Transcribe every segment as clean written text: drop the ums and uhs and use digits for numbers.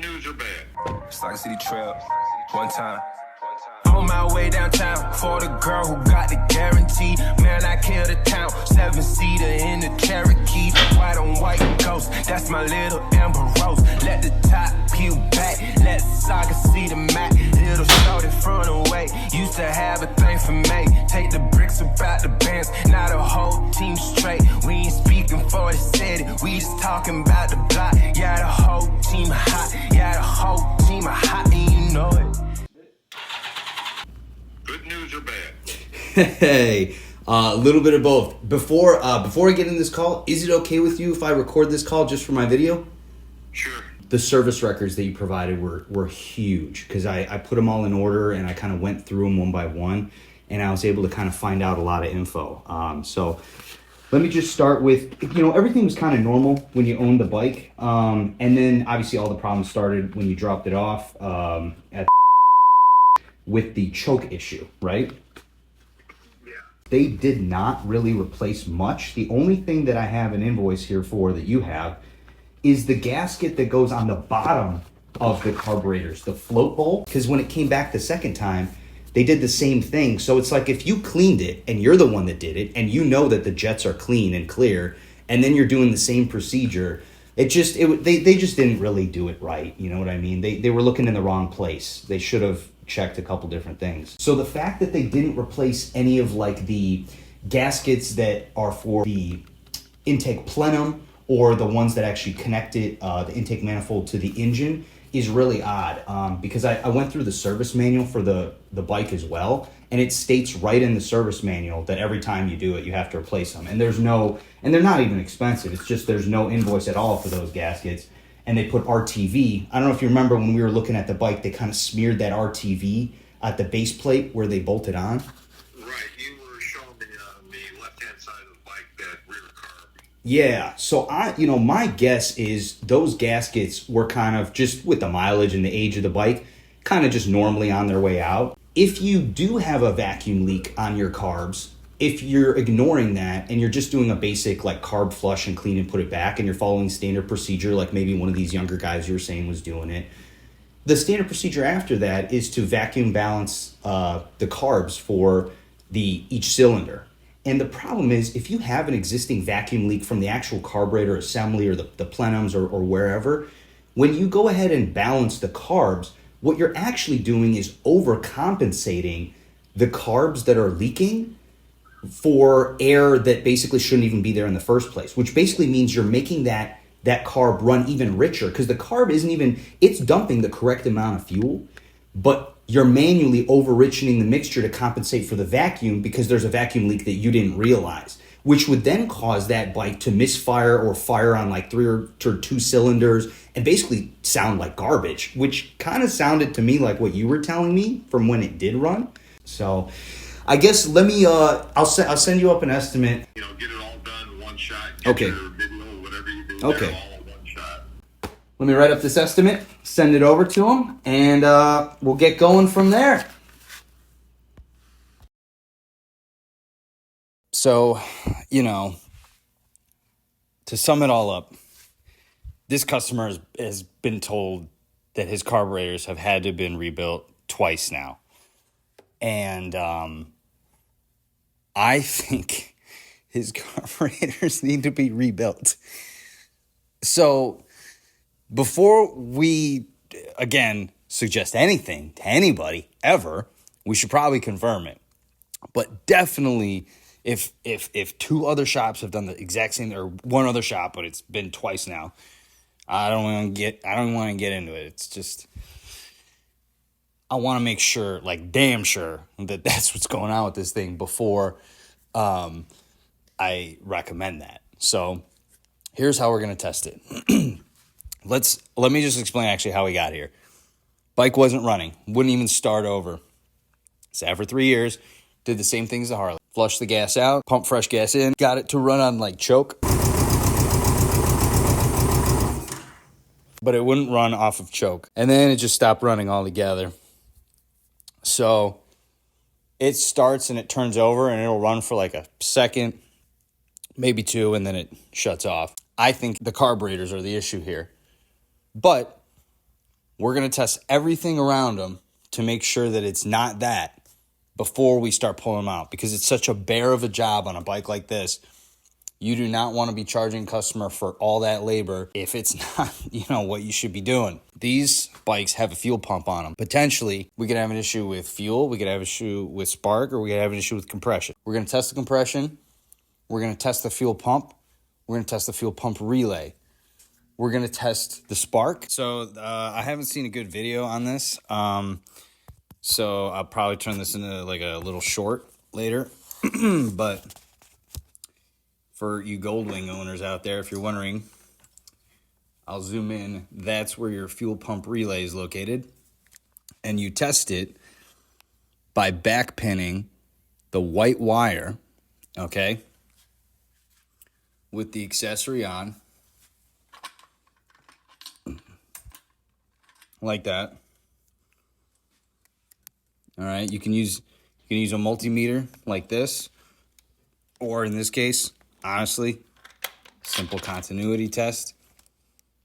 news or bad? Stock City Trail, one time. On my way downtown for the girl who got the guarantee. Man, I killed the town. 7-seater in the Cherokee. White on white ghost. That's my little Amber Rose. Let the top peel back. Let Saga see the Mac. Little short in front away. Used to have a thing for me. Take the bricks about the bands. Now the whole team straight. We ain't speaking for the city. We just talking about the block. Yeah, the whole team hot. Yeah, the whole team hot. And you know it. Good news or bad? Hey, a little bit of both. Before I get in this call, is it okay with you if I record this call just for my video? Sure. The service records that you provided were huge because I put them all in order and I kind of went through them one by one and I was able to kind of find out a lot of info. So let me just start with, everything was kind of normal when you owned the bike. And then obviously all the problems started when you dropped it off with the choke issue, right? Yeah. They did not really replace much. The only thing that I have an invoice here for that you have is the gasket that goes on the bottom of the carburetors, the float bowl. Because when it came back the second time, they did the same thing. So it's like if you cleaned it and you're the one that did it and you know that the jets are clean and clear and then you're doing the same procedure, they just didn't really do it right. You know what I mean? They were looking in the wrong place. They should have checked a couple different things. So the fact that they didn't replace any of like the gaskets that are for the intake plenum or the ones that actually connected the intake manifold to the engine is really odd because I went through the service manual for the bike as well, and it states right in the service manual that every time you do it, you have to replace them. And they're not even expensive. It's just there's no invoice at all for those gaskets. And they put RTV. I don't know if you remember when we were looking at the bike, they kind of smeared that RTV at the base plate where they bolted on. Right. You were showing me on the left-hand side of the bike, that rear carb. Yeah. So my guess is those gaskets were kind of just with the mileage and the age of the bike, kind of just normally on their way out. If you do have a vacuum leak on your carbs, if you're ignoring that and you're just doing a basic like carb flush and clean and put it back and you're following standard procedure like maybe one of these younger guys you were saying was doing it, the standard procedure after that is to vacuum balance the carbs for each cylinder. And the problem is if you have an existing vacuum leak from the actual carburetor assembly or the plenums or wherever, when you go ahead and balance the carbs, what you're actually doing is overcompensating the carbs that are leaking for air that basically shouldn't even be there in the first place, which basically means you're making that carb run even richer because the carb it's dumping the correct amount of fuel, but you're manually over-richening the mixture to compensate for the vacuum because there's a vacuum leak that you didn't realize, which would then cause that bike to misfire or fire on like 3 or 2 cylinders and basically sound like garbage, which kind of sounded to me like what you were telling me from when it did run. So I guess let me, I'll send you up an estimate. Get it all done in one shot. Okay. Your video, whatever you do, Okay. all in one shot. Let me write up this estimate, send it over to them, and we'll get going from there. So, to sum it all up, this customer has been told that his carburetors have had to have been rebuilt twice now. And I think his carburetors need to be rebuilt. So before we, again, suggest anything to anybody ever, we should probably confirm it. But definitely, if 2 other shops have done the exact same, or one other shop, but it's been twice now, I don't want to get into it. It's just, I want to make sure, like damn sure, that that's what's going on with this thing before I recommend that. So here's how we're going to test it. Let me just explain actually how we got here. Bike wasn't running, wouldn't even start over. Sat for 3 years, did the same thing as the Harley. Flushed the gas out, pumped fresh gas in, got it to run on like choke. But it wouldn't run off of choke. And then it just stopped running altogether. So it starts and it turns over and it'll run for like a second, maybe 2, and then it shuts off. I think the carburetors are the issue here. But We're going to test everything around them to make sure that it's not that before we start pulling them out, because it's such a bear of a job on a bike like this. You do not want to be charging customer for all that labor if it's not, what you should be doing. These bikes have a fuel pump on them. Potentially, we could have an issue with fuel, we could have an issue with spark, or we could have an issue with compression. We're going to test the compression. We're going to test the fuel pump. We're going to test the fuel pump relay. We're going to test the spark. So I haven't seen a good video on this. So I'll probably turn this into like a little short later. But for you Goldwing owners out there, if you're wondering, I'll zoom in. That's where your fuel pump relay is located. And you test it by backpinning the white wire, okay, with the accessory on, like that. All right, you can use a multimeter like this, or in this case, honestly, simple continuity test.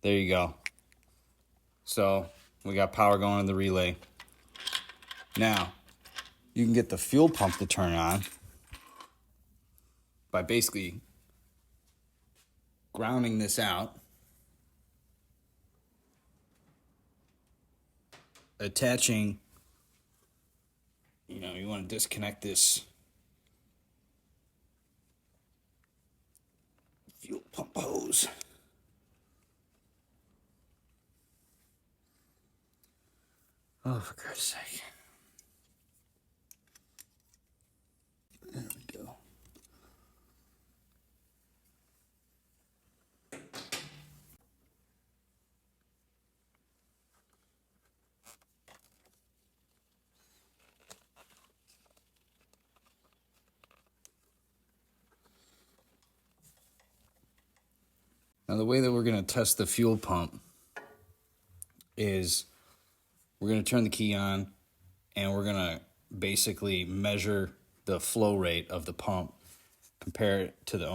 There you go. So we got power going in the relay. Now, you can get the fuel pump to turn on by basically grounding this out, attaching, you want to disconnect this fuel pump hose. Oh, for Christ's sake. There we go. Now, the way that we're going to test the fuel pump is we're going to turn the key on, and we're going to basically measure the flow rate of the pump, compare it to the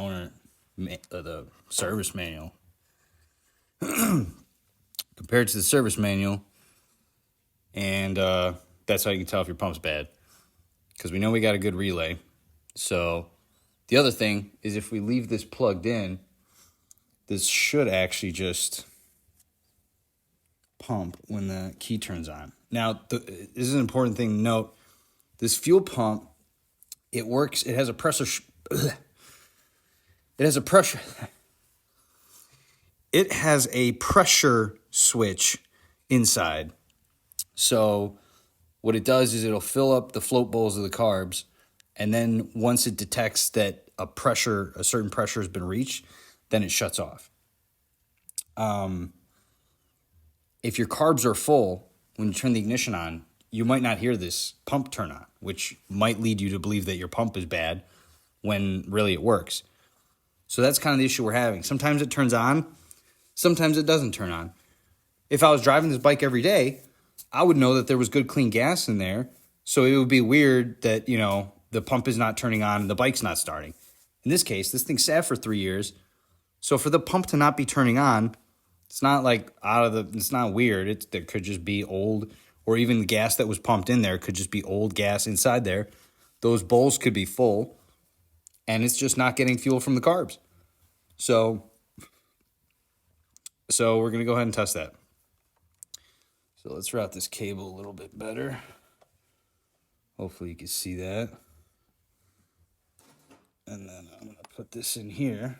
the service manual. Compared to the service manual, and that's how you can tell if your pump's bad, because we know we got a good relay. So the other thing is, if we leave this plugged in, this should actually just pump when the key turns on. Now, this is an important thing to note. This fuel pump, it works. It has a pressure. It has a pressure. It has a pressure switch inside. So what it does is it'll fill up the float bowls of the carbs, and then once it detects that a certain pressure has been reached, then it shuts off. If your carbs are full, when you turn the ignition on, you might not hear this pump turn on, which might lead you to believe that your pump is bad when really it works. So that's kind of the issue we're having. Sometimes it turns on, sometimes it doesn't turn on. If I was driving this bike every day, I would know that there was good clean gas in there. So it would be weird that, the pump is not turning on and the bike's not starting. In this case, this thing sat for 3 years. So for the pump to not be turning on, it's not like it's not weird. There could just be old, or even the gas that was pumped in there could just be old gas inside there. Those bowls could be full, and it's just not getting fuel from the carbs. So we're going to go ahead and test that. So let's route this cable a little bit better. Hopefully you can see that. And then I'm going to put this in here.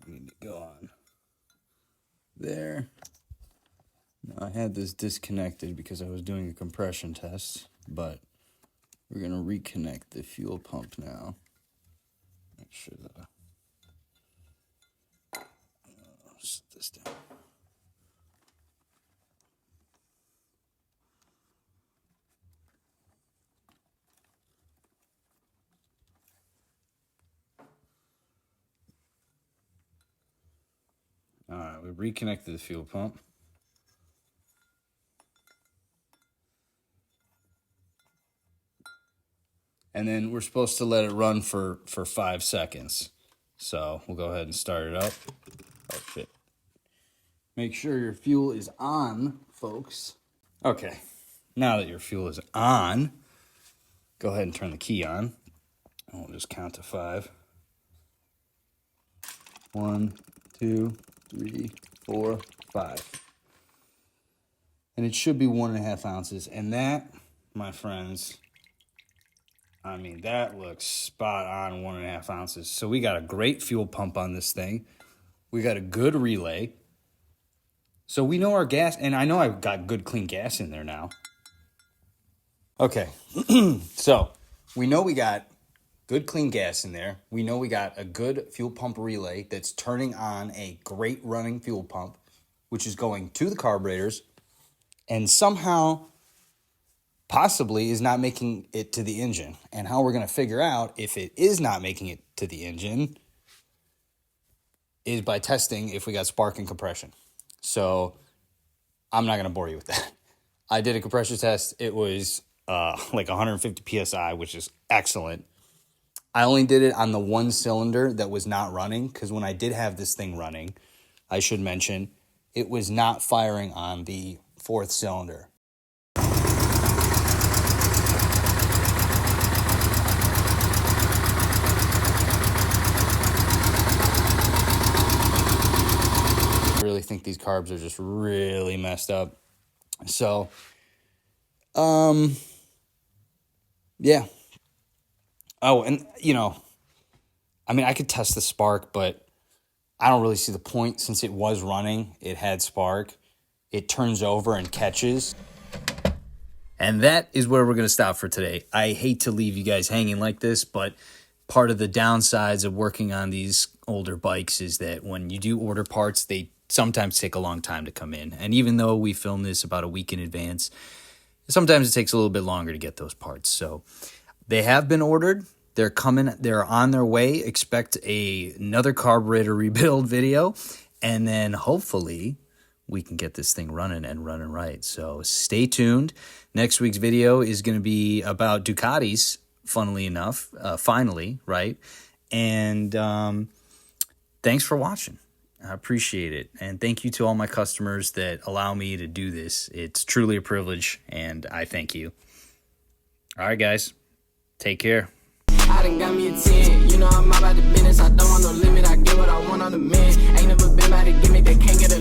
I need to go on there. Now, I had this disconnected because I was doing a compression test, but we're going to reconnect the fuel pump now. Make sure that set this down. All right, we reconnected the fuel pump. And then we're supposed to let it run for 5 seconds. So we'll go ahead and start it up. Oh, shit. Make sure your fuel is on, folks. Okay, now that your fuel is on, go ahead and turn the key on. We'll just count to 5. 1, 2, 3, 4, 5. And it should be 1.5 ounces. And that, my friends, I mean, that looks spot on 1.5 ounces. So we got a great fuel pump on this thing. We got a good relay. So we know our gas, and I know I've got good clean gas in there now. Okay, so we know we got good clean gas in there. We know we got a good fuel pump relay that's turning on a great running fuel pump, which is going to the carburetors, and somehow, possibly, is not making it to the engine. And how we're going to figure out if it is not making it to the engine is by testing if we got spark and compression. So I'm not going to bore you with that. I did a compression test. It was like 150 PSI, which is excellent. I only did it on the one cylinder that was not running, because when I did have this thing running, I should mention, it was not firing on the 4th cylinder. I really think these carbs are just really messed up. So, yeah. Oh, and, I mean, I could test the spark, but I don't really see the point since it was running. It had spark. It turns over and catches. And that is where we're going to stop for today. I hate to leave you guys hanging like this, but part of the downsides of working on these older bikes is that when you do order parts, they sometimes take a long time to come in. And even though we film this about a week in advance, sometimes it takes a little bit longer to get those parts. So they have been ordered. They're coming. They're on their way. Expect another carburetor rebuild video. And then hopefully we can get this thing running and running right. So stay tuned. Next week's video is going to be about Ducatis, funnily enough, finally, right? And thanks for watching. I appreciate it. And thank you to all my customers that allow me to do this. It's truly a privilege, and I thank you. All right, guys. Take care. I done got me a 10. You know I'm about the business. I don't want no limit. I get what I want on the man. Ain't never been about to give me that can't get a